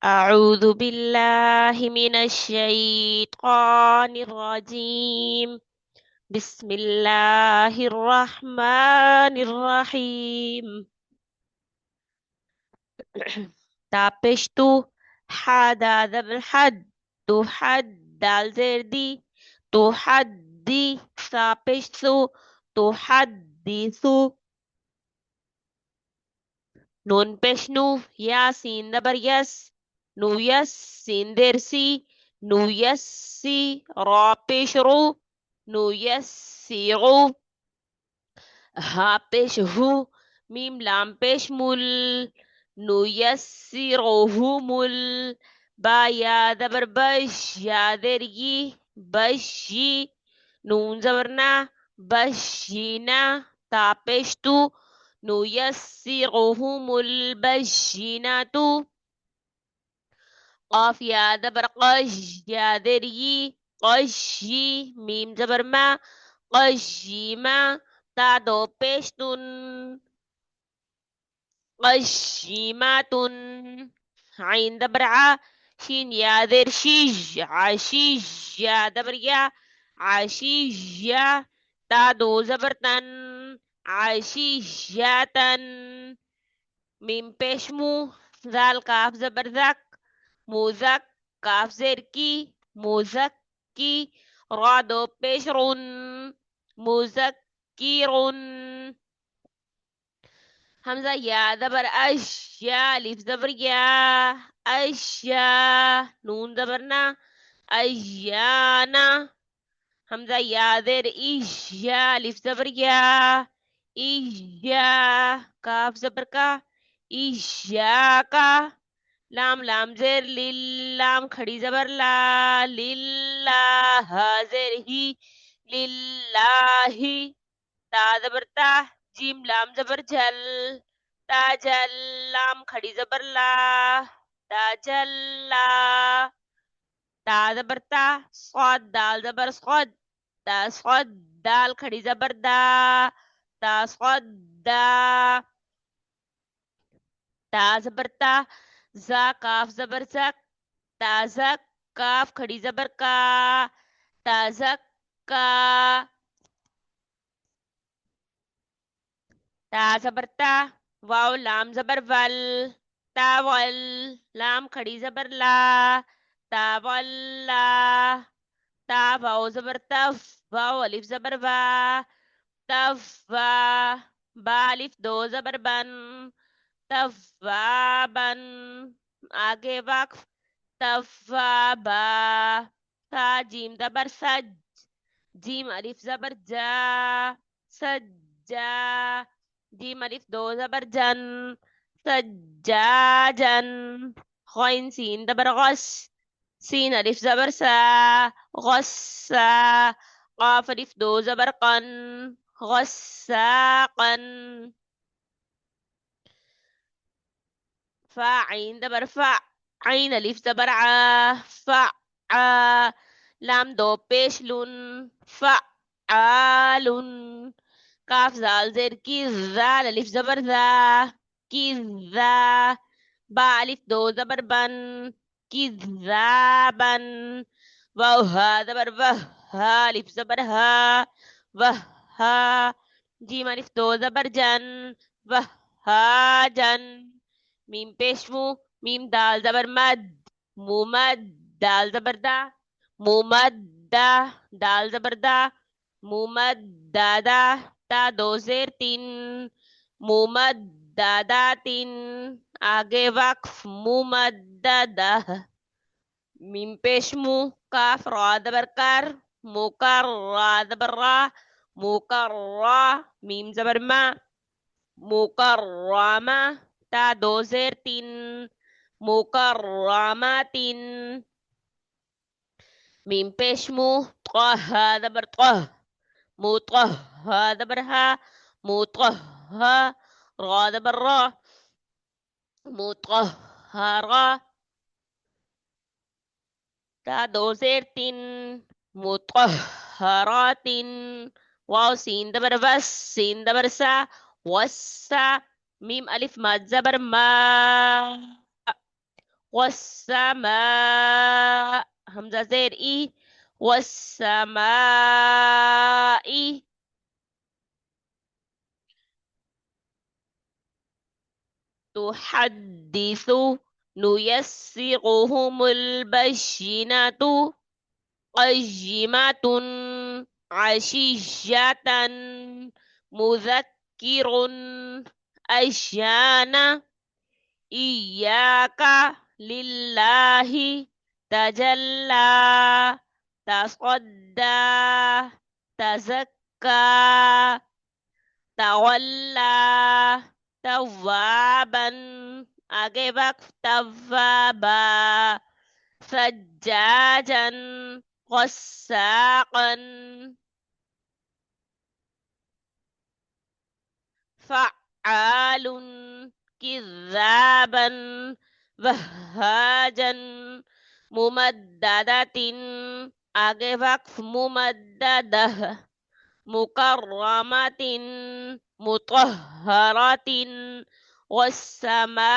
أعوذ بالله من الشيطان الرجيم. بسم الله الرحمن الرحيم. تابشتو حدا ذبر حد تحد دال زردي تحدي تابشتو تحدثو نون بشنو ياسين دبر يس نو يس سيندرسي نو يسي را بشرو نو يسيرو ها پیش هو میم لام پیش مل نو یسیرو مل با یا دبر بش یا درگی بشی نون زبرنا بشینا تا پیش تو نو یسیرهم البشیناتو قاف یا دبر قش یا درگی قشی میم زبر ما قشیما تا دو پیشتون قشیماتون عين دبر ع شين يا ذر شيج عشيج يا دبر يا عشيج يا تا دو زبرتن عشيجاتن ميم بشمو ذال كاف زبر ذك موزك كاف زركي موزكي را دو بشرون مذكرون همزة يا دبر أش يا ألف زبر يا أش يا نون زبرنا أجيانا همزة يا ذر إيش يا ألف زبر يا إيجا كاف زبر كا إيشاكا لام لام زر لام کھڑی زبر لا للہ زر ہی للہ تا زبر تا جیم لام زبر جل تاجل لام کھڑی زبر لا تاجلا تا زبر تا صاد دال زبر صاد تا صاد دال کھڑی زبر دا تا صاد دا تا زبر تا زا کاف زبر زک تا زک کاف کھڑی زبر کا تا زک کا تا زبر تا واو لام زبر ول تاول لام کھڑی زبر لا تاولا تا واو زبر تف واو الف زبر وا تفا با الف دو زبر بن تفابن آگے وقف تفابا تا جیم زبر سج جیم الف زبر جا سجا جیم الف دو زبر جن سجاجن غين سين زبر غش سين الف زبر سا غسا قاف الف دو زبر قن غساقا فا عين زبر فا عين الف زبر ع فع لام دو پیش لن فعال کاف زال زر کی زال الف زبر ذا کی ذا با الف دو زبر بن کی ذابن واو ها زبر وه ها الف زبر ها وه ها جیم الف دو زبر جن وه ها جن میم پیشمو میم دال زبر مد مومد دال زبر دا مومد دا دال زبر دا مومد دادا تا دو زیر تین مومد دادا تین آگے وقف مومددہ میم پیشمو کاف را زبر کر مکر را زبر را مکر را میم زبر ما مکرمہ تا دو زیر تین مکرمات میم پیشمو طه زبر طه مطه زبر ها مطه را زبر را مطهرة تا دو زیر تین مطهرات واو سین دبر وس سین دبر سا وسا میم الف ماد زبر ما والسماء همزة زير إي والسماء تحدث نيسرهم البشنة قيمة عشية مذكر أشيانا إياك لله تجلى تصدى تزكى تولى توابا أجبك توابا سجاجا غساقا فعال كذابا وهاجا ممددة أجبك ممددة مكرمة مطهرة والسماء